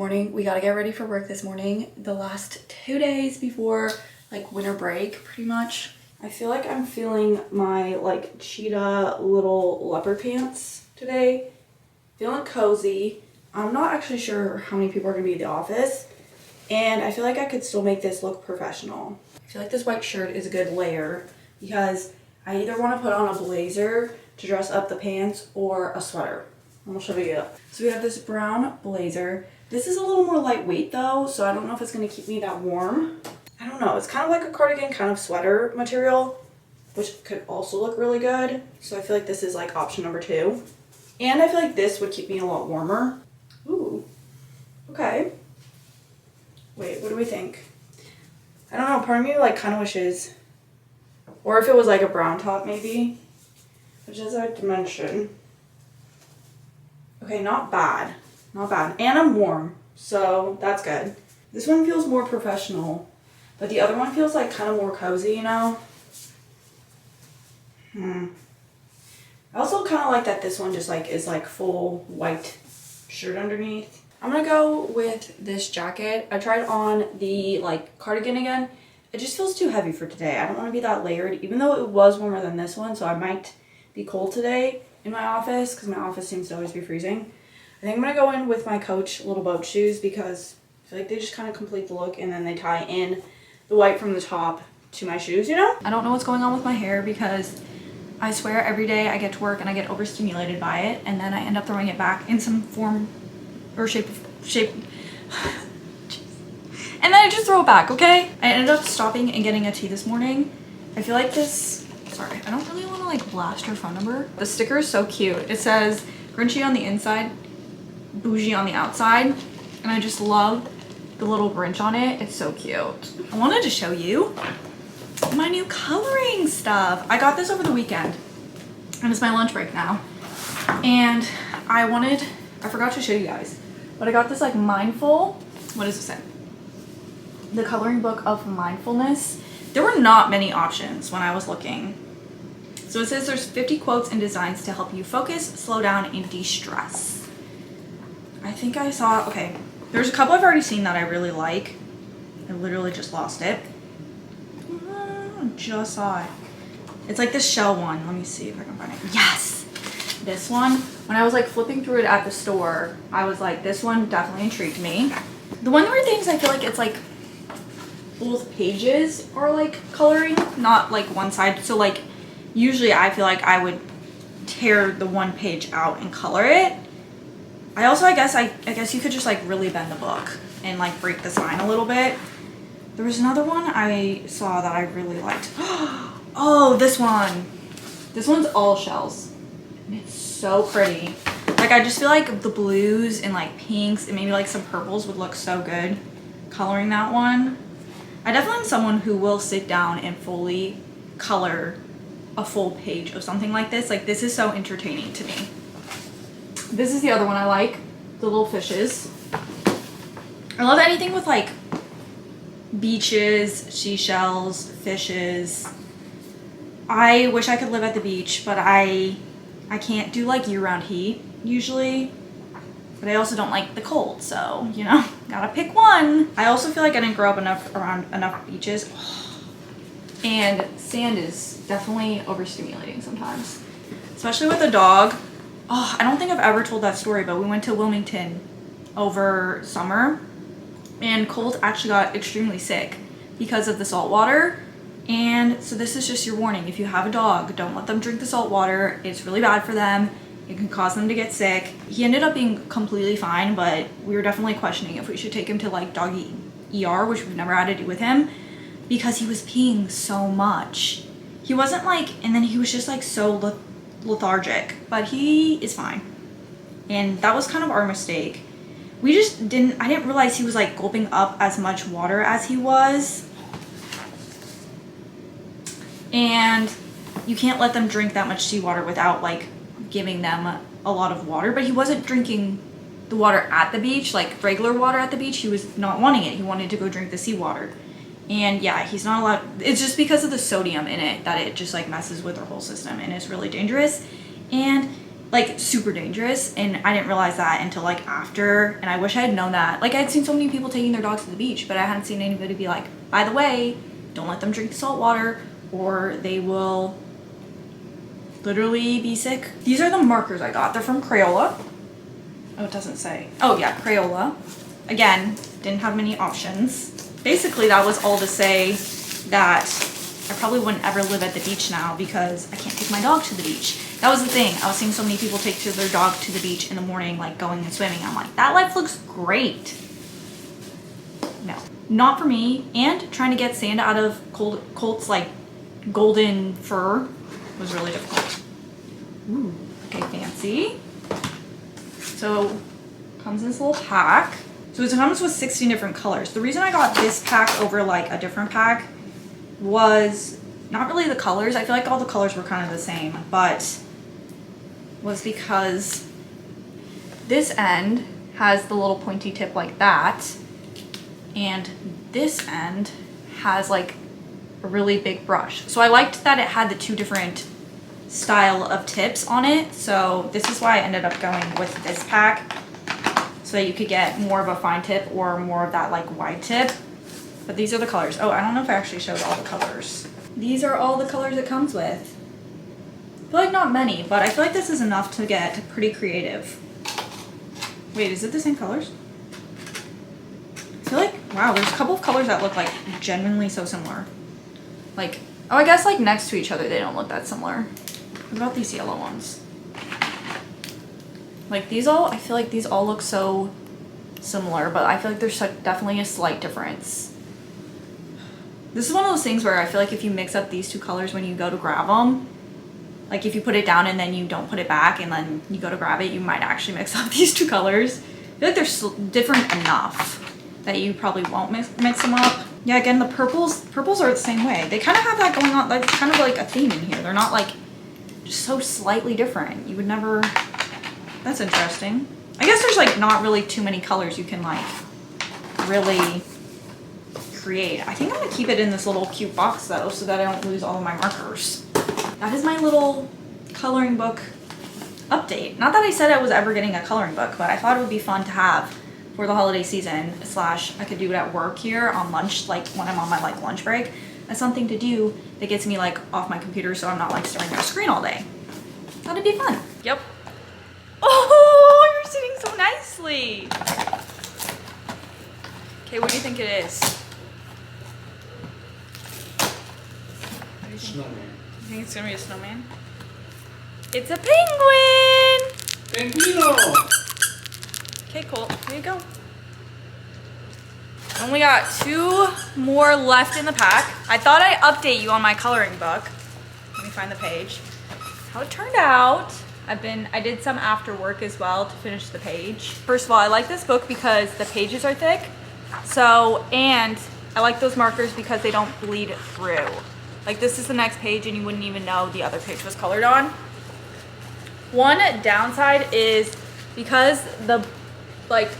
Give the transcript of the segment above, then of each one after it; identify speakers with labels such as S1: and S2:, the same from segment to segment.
S1: morning. We gotta get ready for work this morning. The last 2 days before like winter break, pretty much. I feel like I'm feeling my like cheetah little leopard pants today. Feeling cozy. I'm not actually sure how many people are gonna be at the office, and I feel like I could still make this look professional. I feel like this white shirt is a good layer because I either want to put on a blazer to dress up the pants or a sweater. I'm gonna show you. So we have this brown blazer. This is a little more lightweight though, so I don't know if it's gonna keep me that warm. I don't know. It's kind of like a cardigan, kind of sweater material, which could also look really good. So I feel like this is like option number 2. And I feel like this would keep me a lot warmer. Ooh, okay. Wait, what do we think? I don't know, part of me like kind of wishes, or if it was like a brown top maybe, which is our dimension. Okay, not bad, not bad. And I'm warm, so that's good. This one feels more professional, but the other one feels like kind of more cozy, you know? I also kind of like that this one just like is like full white shirt underneath. I'm gonna go with this jacket. I tried on the like cardigan again. It just feels too heavy for today. I don't want to be that layered, even though it was warmer than this one, so I might be cold today in my office because my office seems to always be freezing. I think I'm gonna go in with my Coach little boat shoes because I feel like they just kind of complete the look, and then they tie in the white from the top to my shoes, you know? I don't know what's going on with my hair because I swear every day I get to work and I get overstimulated by it, and then I end up throwing it back in some form or shape. And then I just throw it back, okay? I ended up stopping and getting a tea this morning. I feel like this, sorry, I don't really want to like blast her phone number. The sticker is so cute. It says Grinchy on the inside, bougie on the outside. And I just love the little Grinch on it. It's so cute. I wanted to show you my new coloring stuff. I got this over the weekend and it's my lunch break now. And I forgot to show you guys, but I got this like mindful, what does it say? The coloring book of mindfulness. There were not many options when I was looking. So it says there's 50 quotes and designs to help you focus, slow down, and de-stress. I think I saw, okay, there's a couple I've already seen that I really like. I literally just lost it. Just saw it. It's like this shell one. Let me see if I can find it. Yes! This one, when I was like flipping through it at the store, I was like, this one definitely intrigued me. The one weird thing is I feel like it's like both pages are like coloring, not like one side. So like usually I feel like I would tear the one page out and color it. I also, I guess you could just like really bend the book and like break the spine a little bit. There was another one I saw that I really liked. Oh, this one. This one's all shells. It's so pretty. Like I just feel like the blues and like pinks and maybe like some purples would look so good coloring that one. I definitely am someone who will sit down and fully color a full page of something like this. Like this is so entertaining to me. This is the other one I like, the little fishes. I love anything with like beaches, seashells, fishes. I wish I could live at the beach, but I can't do like year-round heat usually. But I also don't like the cold, so, you know, gotta pick one. I also feel like I didn't grow up around enough beaches. And sand is definitely overstimulating sometimes. Especially with a dog. Oh, I don't think I've ever told that story, but we went to Wilmington over summer. And Colt actually got extremely sick because of the salt water. And so this is just your warning. If you have a dog, don't let them drink the salt water. It's really bad for them. It can cause them to get sick. He ended up being completely fine, but we were definitely questioning if we should take him to like doggy ER, which we've never had to do with him, because he was peeing so much. He wasn't like, and then he was just like so lethargic, but he is fine. And that was kind of our mistake. I didn't realize he was like gulping up as much water as he was. And you can't let them drink that much seawater without like giving them a lot of water, but he wasn't drinking the water at the beach, like regular water at the beach. He was not wanting it. He wanted to go drink the seawater. And yeah, he's not allowed. It's just because of the sodium in it that it just like messes with our whole system, and it's really dangerous. And like super dangerous, and I didn't realize that until like after, and I wish I had known that. Like I had seen so many people taking their dogs to the beach, but I hadn't seen anybody be like, by the way, don't let them drink the salt water or they will literally be sick. These are the markers I got. They're from Crayola. Oh, it doesn't say. Oh yeah, Crayola. Again, didn't have many options. Basically, that was all to say that I probably wouldn't ever live at the beach now because I can't take my dog to the beach. That was the thing. I was seeing so many people take their dog to the beach in the morning, like going and swimming. I'm like, that life looks great. No, not for me. And trying to get sand out of Colt's like golden fur was really difficult. Ooh, okay, fancy. So, comes in this little pack. So it comes with 16 different colors. The reason I got this pack over like a different pack was not really the colors. I feel like all the colors were kind of the same, but was because this end has the little pointy tip like that, and this end has like a really big brush. So I liked that it had the two different style of tips on it. So this is why I ended up going with this pack, so that you could get more of a fine tip or more of that like wide tip. But these are the colors. Oh, I don't know if I actually showed all the colors. These are all the colors it comes with. I feel like not many, but I feel like this is enough to get pretty creative. Wait, is it the same colors? I feel like, wow, there's a couple of colors that look like genuinely so similar. Like, oh, I guess like next to each other they don't look that similar. What about these yellow ones? Like these all, I feel like these all look so similar, but I feel like there's definitely a slight difference. This is one of those things where I feel like if you mix up these two colors when you go to grab them, like if you put it down and then you don't put it back and then you go to grab it, you might actually mix up these two colors. I feel like they're different enough that you probably won't mix them up. Yeah, again, the purples are the same way. They kind of have that going on, like kind of like a theme in here. They're not like just so slightly different. You would never, that's interesting. I guess there's like not really too many colors you can like really create. I think I'm gonna keep it in this little cute box though, so that I don't lose all of my markers. That is my little coloring book update. Not that I said I was ever getting a coloring book, but I thought it would be fun to have for the holiday season, / I could do it at work here on lunch, like when I'm on my like lunch break. As something to do that gets me like off my computer so I'm not like staring at a screen all day. That'd be fun. Yep. Oh, you're sitting so nicely. Okay, what do you think it is? What do you think?
S2: Snowman.
S1: You think it's gonna be a snowman? It's a penguin!
S2: Penguino!
S1: Okay, cool. Here you go. Only got 2 more left in the pack. I thought I'd update you on my coloring book. Let me find the page. How it turned out. I did some after work as well to finish the page. First of all, I like this book because the pages are thick. So, and I like those markers because they don't bleed through. Like this is the next page and you wouldn't even know the other page was colored on. One downside is because the like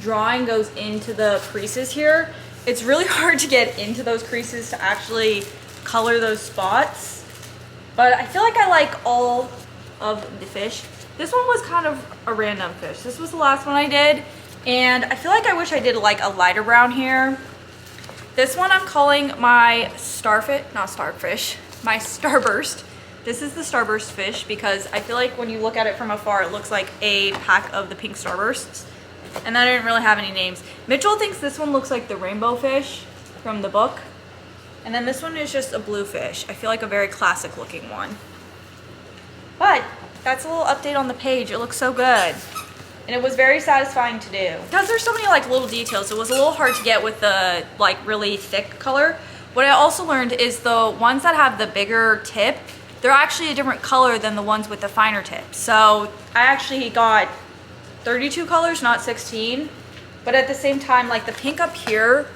S1: drawing goes into the creases here, it's really hard to get into those creases to actually color those spots. But I feel like I like all of the fish. This one was kind of a random fish. This was the last one I did, and I feel like I wish I did like a lighter brown here. This one I'm calling my my starburst. This is the starburst fish because I feel like when you look at it from afar, it looks like a pack of the pink starbursts. And I didn't really have any names. Mitchell thinks this one looks like the rainbow fish from the book. And then this one is just a blue fish. I feel like a very classic looking one. But that's a little update on the page. It looks so good. And it was very satisfying to do. Because there's so many like little details, it was a little hard to get with the like really thick color. What I also learned is the ones that have the bigger tip, they're actually a different color than the ones with the finer tip. So I actually got 32 colors, not 16. But at the same time, like the pink up here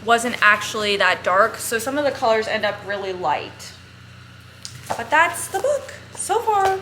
S1: wasn't actually that dark. So some of the colors end up really light. But that's the book so far.